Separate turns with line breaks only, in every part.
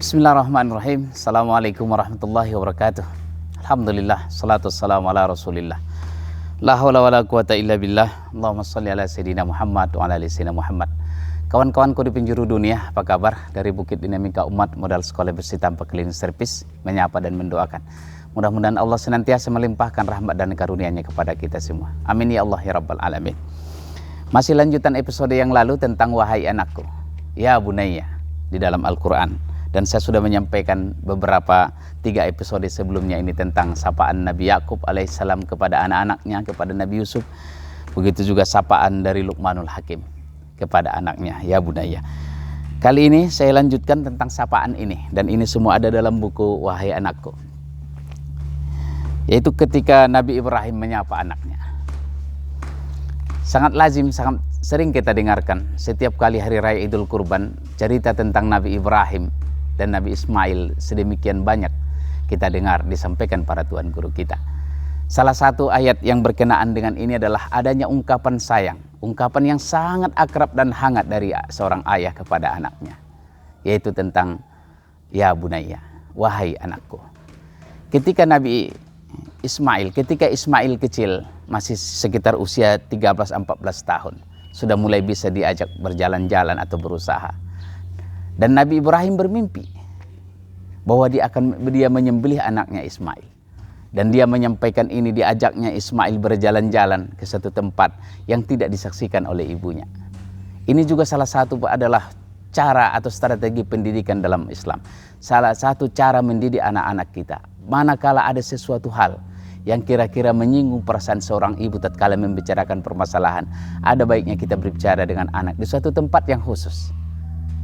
Bismillahirrahmanirrahim. Assalamualaikum warahmatullahi wabarakatuh. Alhamdulillah, salatu wassalamu ala rasulillah. La hawla wa la quwata illa billah. Allahumma salli ala Sayyidina Muhammad wa ala ali Sayyidina Muhammad. Kawan-kawanku di penjuru dunia, apa kabar? Dari Bukit Dinamika Umat, modal sekolah bersih tanpa cleaning service, menyapa dan mendoakan. Mudah-mudahan Allah senantiasa melimpahkan rahmat dan karunia-Nya kepada kita semua. Amin ya Allah ya Rabbal Alamin. Masih lanjutan episode yang lalu tentang wahai anakku, ya bunayya, di dalam Al-Quran. Dan saya sudah menyampaikan beberapa 3 episode sebelumnya ini tentang sapaan Nabi Yakub alaihissalam kepada anak-anaknya, kepada Nabi Yusuf. Begitu juga sapaan dari Luqmanul Hakim kepada anaknya, ya bunayya. Kali ini saya lanjutkan tentang sapaan ini, dan ini semua ada dalam buku Wahai Anakku. Yaitu ketika Nabi Ibrahim menyapa anaknya. Sangat lazim, sangat sering kita dengarkan setiap kali hari raya Idul Kurban, cerita tentang Nabi Ibrahim dan Nabi Ismail sedemikian banyak kita dengar disampaikan para tuan guru kita. Salah satu ayat yang berkenaan dengan ini adalah adanya ungkapan sayang, ungkapan yang sangat akrab dan hangat dari seorang ayah kepada anaknya, yaitu tentang ya bunayya, wahai anakku. Ketika Ismail kecil, masih sekitar usia 13-14 tahun, sudah mulai bisa diajak berjalan-jalan atau berusaha. Dan Nabi Ibrahim bermimpi bahwa dia menyembelih anaknya Ismail. Dan dia menyampaikan ini, diajaknya Ismail berjalan-jalan ke satu tempat yang tidak disaksikan oleh ibunya. Ini juga salah satu adalah cara atau strategi pendidikan dalam Islam. Salah satu cara mendidik anak-anak kita. Manakala ada sesuatu hal yang kira-kira menyinggung perasaan seorang ibu tatkala membicarakan permasalahan, ada baiknya kita berbicara dengan anak di suatu tempat yang khusus.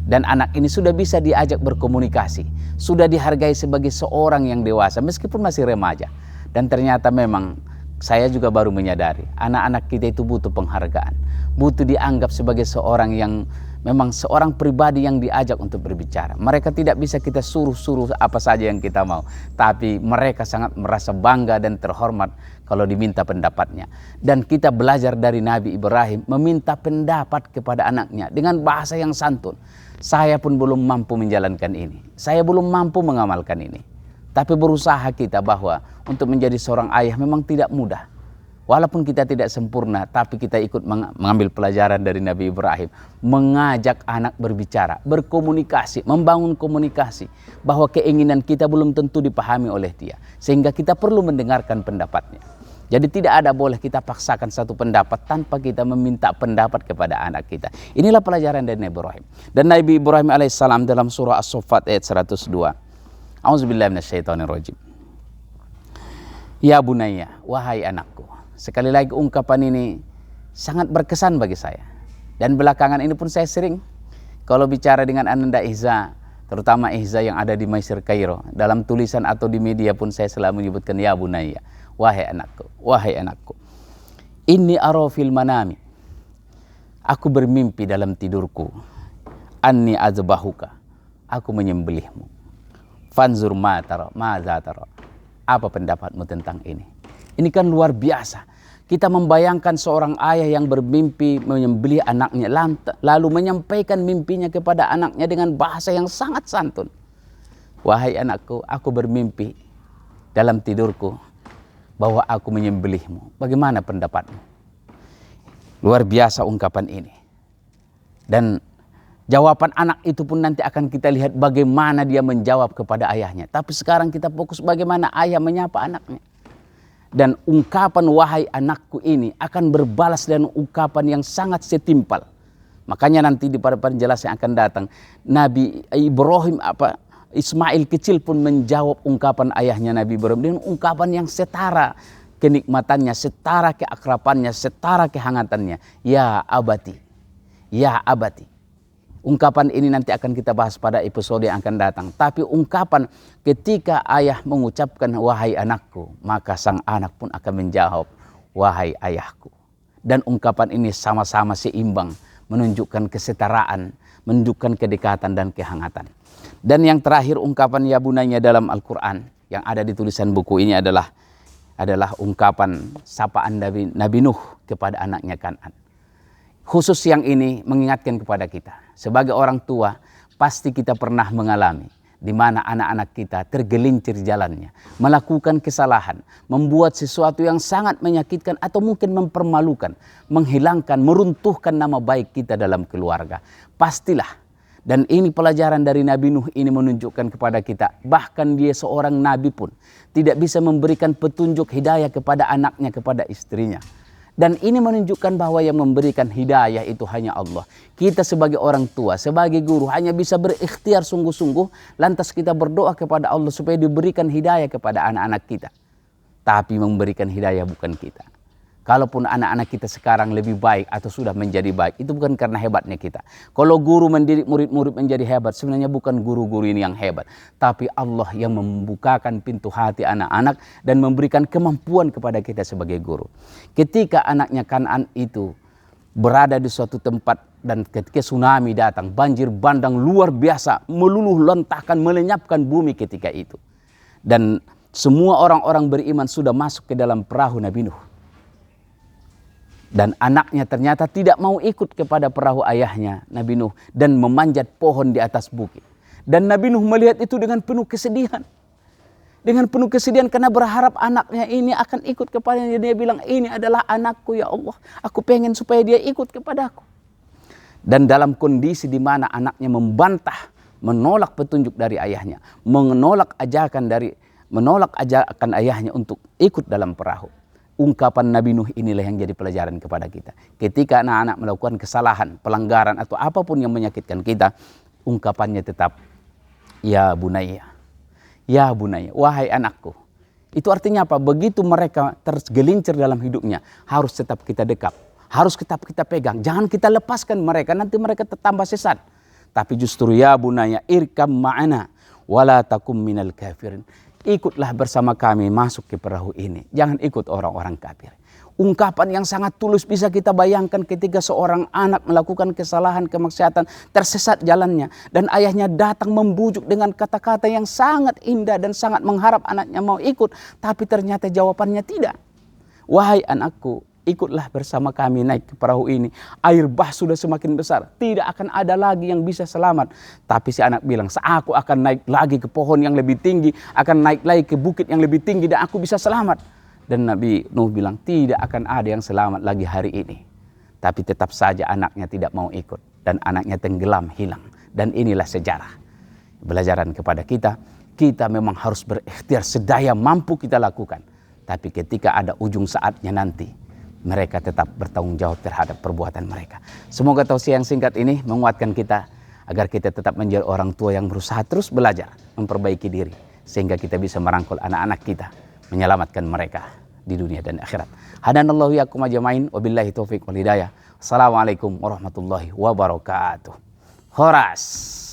Dan anak ini sudah bisa diajak berkomunikasi, sudah dihargai sebagai seorang yang dewasa meskipun masih remaja. Dan ternyata memang saya juga baru menyadari anak-anak kita itu butuh penghargaan, butuh dianggap sebagai seorang yang memang seorang pribadi yang diajak untuk berbicara. Mereka tidak bisa kita suruh apa saja yang kita mau, tapi mereka sangat merasa bangga dan terhormat kalau diminta pendapatnya. Dan kita belajar dari Nabi Ibrahim meminta pendapat kepada anaknya dengan bahasa yang santun. Saya pun belum mampu menjalankan ini, saya belum mampu mengamalkan ini, tapi berusaha kita bahwa untuk menjadi seorang ayah memang tidak mudah. Walaupun kita tidak sempurna, tapi kita ikut mengambil pelajaran dari Nabi Ibrahim. Mengajak anak berbicara, berkomunikasi, membangun komunikasi. Bahwa keinginan kita belum tentu dipahami oleh dia. Sehingga kita perlu mendengarkan pendapatnya. Jadi tidak ada boleh kita paksakan satu pendapat tanpa kita meminta pendapat kepada anak kita. Inilah pelajaran dari Nabi Ibrahim. Dan Nabi Ibrahim alaihissalam dalam surah As-Saffat ayat 102. A'udzubillahi minasyaitonirrajim. Ya bunayya, wahai anakku. Sekali lagi ungkapan ini sangat berkesan bagi saya. Dan belakangan ini pun saya sering kalau bicara dengan Ananda Ihza, terutama Ihza yang ada di Maisir Kairo, dalam tulisan atau di media pun saya selalu menyebutkan ya bunayya, wahai anakku, wahai anakku. Inni ara fil manami. Aku bermimpi dalam tidurku. Anni azbahuka. Aku menyembelihmu. Fanzur ma tara, maza tara. Apa pendapatmu tentang ini? Ini kan luar biasa. Kita membayangkan seorang ayah yang bermimpi menyembelih anaknya, lalu menyampaikan mimpinya kepada anaknya dengan bahasa yang sangat santun. Wahai anakku, aku bermimpi dalam tidurku bahwa aku menyembelihmu. Bagaimana pendapatmu? Luar biasa ungkapan ini. Dan jawaban anak itu pun nanti akan kita lihat bagaimana dia menjawab kepada ayahnya. Tapi sekarang kita fokus bagaimana ayah menyapa anaknya. Dan ungkapan wahai anakku ini akan berbalas dengan ungkapan yang sangat setimpal. Makanya nanti di pada penjelasan yang akan datang, Nabi Ibrahim Ismail kecil pun menjawab ungkapan ayahnya Nabi Ibrahim dengan ungkapan yang setara kenikmatannya, setara keakrabannya, setara kehangatannya. Ya abati, ya abati. Ungkapan ini nanti akan kita bahas pada episode yang akan datang. Tapi ungkapan ketika ayah mengucapkan wahai anakku, maka sang anak pun akan menjawab wahai ayahku. Dan ungkapan ini sama-sama seimbang, menunjukkan kesetaraan, menunjukkan kedekatan dan kehangatan. Dan yang terakhir ungkapan ya bunayya dalam Al-Quran yang ada di tulisan buku ini adalah ungkapan sapaan Nabi Nuh kepada anaknya Kan'an. Khusus yang ini mengingatkan kepada kita. Sebagai orang tua, pasti kita pernah mengalami di mana anak-anak kita tergelincir jalannya, melakukan kesalahan, membuat sesuatu yang sangat menyakitkan atau mungkin mempermalukan, menghilangkan, meruntuhkan nama baik kita dalam keluarga. Pastilah, dan ini pelajaran dari Nabi Nuh ini menunjukkan kepada kita, bahkan dia seorang nabi pun tidak bisa memberikan petunjuk hidayah kepada anaknya, kepada istrinya. Dan ini menunjukkan bahwa yang memberikan hidayah itu hanya Allah. Kita sebagai orang tua, sebagai guru hanya bisa berikhtiar sungguh-sungguh. Lantas kita berdoa kepada Allah supaya diberikan hidayah kepada anak-anak kita. Tapi memberikan hidayah bukan kita. Kalaupun anak-anak kita sekarang lebih baik atau sudah menjadi baik, itu bukan karena hebatnya kita. Kalau guru mendidik murid-murid menjadi hebat, sebenarnya bukan guru-guru ini yang hebat. Tapi Allah yang membukakan pintu hati anak-anak dan memberikan kemampuan kepada kita sebagai guru. Ketika anaknya Kan'an itu berada di suatu tempat dan ketika tsunami datang, banjir bandang luar biasa, meluluh lantahkan, melenyapkan bumi ketika itu. Dan semua orang-orang beriman sudah masuk ke dalam perahu Nabi Nuh. Dan anaknya ternyata tidak mau ikut kepada perahu ayahnya Nabi Nuh dan memanjat pohon di atas bukit. Dan Nabi Nuh melihat itu dengan penuh kesedihan. Dengan penuh kesedihan karena berharap anaknya ini akan ikut kepadanya. Dia bilang, ini adalah anakku ya Allah. Aku pengen supaya dia ikut kepadaku. Dan dalam kondisi di mana anaknya membantah, menolak petunjuk dari ayahnya, menolak ajakan ayahnya untuk ikut dalam perahu. Ungkapan Nabi Nuh inilah yang jadi pelajaran kepada kita. Ketika anak-anak melakukan kesalahan, pelanggaran atau apapun yang menyakitkan kita, ungkapannya tetap, ya bunayya, ya bunayya, wahai anakku. Itu artinya apa? Begitu mereka tergelincir dalam hidupnya, harus tetap kita dekap, harus tetap kita pegang. Jangan kita lepaskan mereka, nanti mereka tambah sesat. Tapi justru ya bunayya irkam ma'ana wala takum minal kafirin. Ikutlah bersama kami masuk ke perahu ini. Jangan ikut orang-orang kafir. Ungkapan yang sangat tulus bisa kita bayangkan ketika seorang anak melakukan kesalahan, kemaksiatan, tersesat jalannya. Dan ayahnya datang membujuk dengan kata-kata yang sangat indah dan sangat mengharap anaknya mau ikut. Tapi ternyata jawabannya tidak. Wahai anakku, ikutlah bersama kami naik ke perahu ini. Air bah sudah semakin besar. Tidak akan ada lagi yang bisa selamat. Tapi si anak bilang, aku akan naik lagi ke pohon yang lebih tinggi. Akan naik lagi ke bukit yang lebih tinggi dan aku bisa selamat. Dan Nabi Nuh bilang, tidak akan ada yang selamat lagi hari ini. Tapi tetap saja anaknya tidak mau ikut. Dan anaknya tenggelam, hilang. Dan inilah sejarah. Pelajaran kepada kita. Kita memang harus berikhtiar sedaya mampu kita lakukan. Tapi ketika ada ujung saatnya nanti, mereka tetap bertanggung jawab terhadap perbuatan mereka. Semoga tausiah yang singkat ini menguatkan kita agar kita tetap menjadi orang tua yang berusaha terus belajar, memperbaiki diri. Sehingga kita bisa merangkul anak-anak kita, menyelamatkan mereka di dunia dan akhirat. Hadanallahu yakum ajmain, wabillahi taufiq wal hidayah. Assalamualaikum warahmatullahi wabarakatuh. Horas.